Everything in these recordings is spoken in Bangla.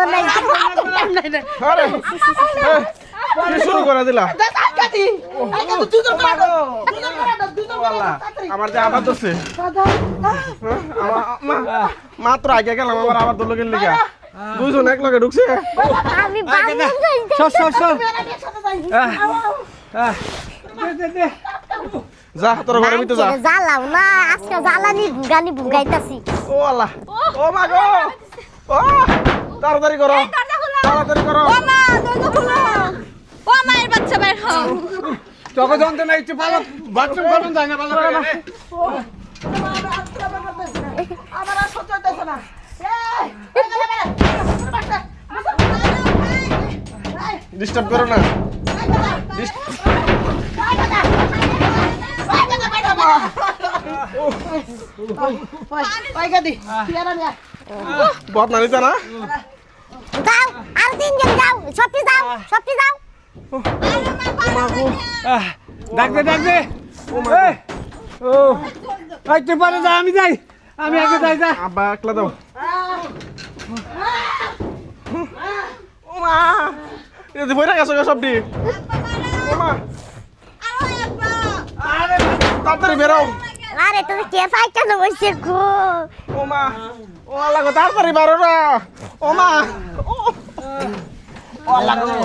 নাই আরে কি শুরু করে দিলা আমার যে আবার ধরছে মাত্র আগে গেলাম আমার আবার ধরলো গেল লিখা দুইজন এক লগে ঢুকছে আমি বাবু যা তোর ঘরে ভিতরে যা জ্বালাও না আজকে জ্বালানি গানি বুগাইতাছি ও আল্লাহ ও মা গো ও তাড়াতাড়ি করো তাড়াতাড়ি করো ও মা দরজা খোলো ও মায়ের বাচ্চা বের হও চোখে যন্ত্রণা নাই একটু ভালো বাথরুম করুন যায় না ভালো করে আমার আর সহ্য হইতেছে না ডিস্টার্ব করো না বহুত নারিতা না যাও আর তিনজন যাও সত্যি যাও ডাকবে ও আইতে পারে যা আমি যাই আমি আগে যাই যা আব্বা একলা দাও ও মা এটা বইরা গেছো গো সবটি ও মা আরে তাড়াতাড়ি বেরো আরে তুমি কে ফাই কেন বসে গো ও মা ও আল্লাহ গো তাড়াতাড়ি বেরো না ও মা ও আল্লাহ গো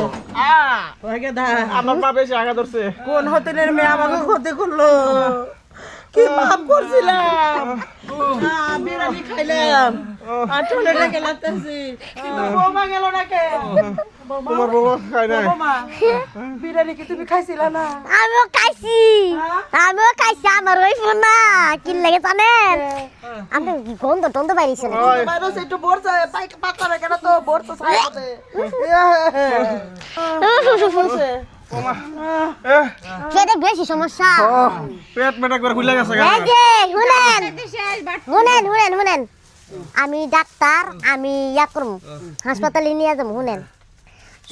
আমার পা বেশি আগা ধরছে কোন হোটেলের মেয়ে আমাকে ক্ষতি করলো কি পাপ করছিলাম বিরিয়ানি খাইলাম আর টয়লেটে গেলাম কিন্তু বৌমা গেল না কে তোমার বাবা খায় নাই বৌমা বিরিয়ানি কি তুমি খাইছিলা না আমিও খাইছি আমার ওই ফোন না কি লাগে জানেন আমি গন্ধ টন্ধ বাইরেছে না ভাইরাস একটু বর্ষা পাতা রেখে না তো বর্ষা সাইতে ও মা এ সেটা বেশি সমস্যা পেট মেটা করে খুলে গেছে এই যে শুনেন আমি ডাক্তার আমি ইয়া করব হাসপাতালে নিয়ে যাব শুনেন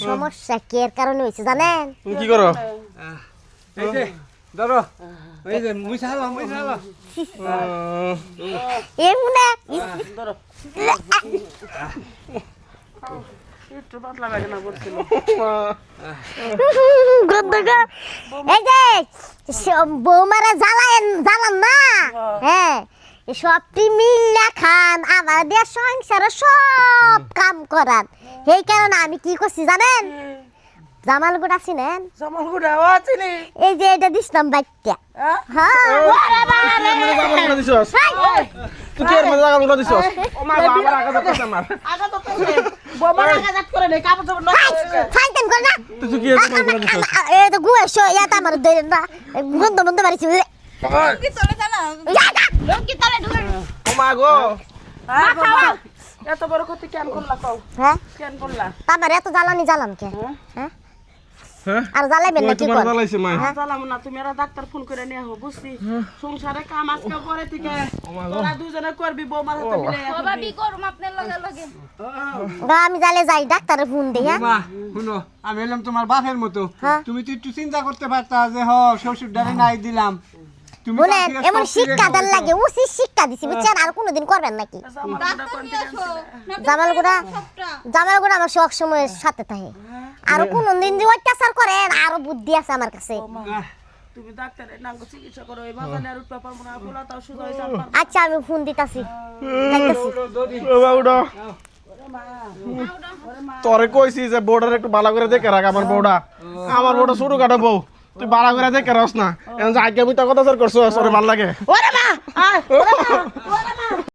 সমস্যা কি এর কারণে হইছে জানেন তুমি কি করো এই যে ধরো এই যে মুইছালো এ শুনে একটু পাতলা লাগে না বলছিল গন্ধগা এই যে বৌমারা জ্বালান না হ্যাঁ সবটি মিল্লা খান আমার দেশ সংসারে সব কাম করান সেই কারণে আমি কি করছি জানেন জামালগুড়া চিনেন জামালগুড়া ও চিনি এই যে এটা দিছিলাম বাইকটা হ্যাঁ তুই কি এর মধ্যে জায়গা লুটা দিছস ও মা আবার আগা ধরতেছে আমার আগা তো বৌমার আগা জাত করে নে কাপড় চোপড় নষ্ট হয়েছে ফাইতেন কর না তুই কি এর মধ্যে লুটা দিছস এই তো গুয়েছো ইয়াটা আমার দইরেন না গন্ধ বাড়িছি কি চলে জানা লোকি তলে ঢুকে ও মা গো এত বড় ক্ষতি কেন করলা কও হ্যাঁ কেন করলা তারপরে এত জ্বালান কে হ্যাঁ হ্যাঁ আর জ্বালাইবেন না কি তোমার কর জ্বালাইছে মা জ্বালাম না তুমি এরা ডাক্তার ফোন করে নিয়ে আহো বুঝছি সংসারে কাম আজকে পরে থেকে তোরা দুজনে করবি বৌমার হাতে মিলে বাবা বি করুম আপনার লগে লগে আমি জালে যাই ডাক্তারের ফোন দেই হ্যাঁ মা শুনো আমি এলাম তোমার বাপের মতো হ্যাঁ। তুমি তো একটু চিন্তা করতে পারতা যে শ্বশুর ডারে নাই দিলাম তুমি বলেন এমন শিক্ষা দেন লাগে উচিত শিক্ষা দিছি বুঝছেন আর কোনোদিন করবেন নাকি জামালগুড়া আমার সব সময় সাথে থাকে আর কোনোদিন যে অত্যাচার করেন আরো বুদ্ধি আছে আমার কাছে তুমি ডাক্তারের নাম চিকিৎসা করো এই বাজানে আর উঠতে পারবো না খোলা তাও শুধু হইছে আমার আচ্ছা আমি ফোন দিতাছি যাইতাছি ও বাউডা তোরে কইছি যে বোর্ডার একটু ভালো করে দেখে রাখ আমার বউডা ছোট কাটা বউ তুই ভালো করে দেখে রাখস না এখন যে আগে আমি তো কথা করছো সরে ভালো লাগে ওরে মা আয় ওরে মা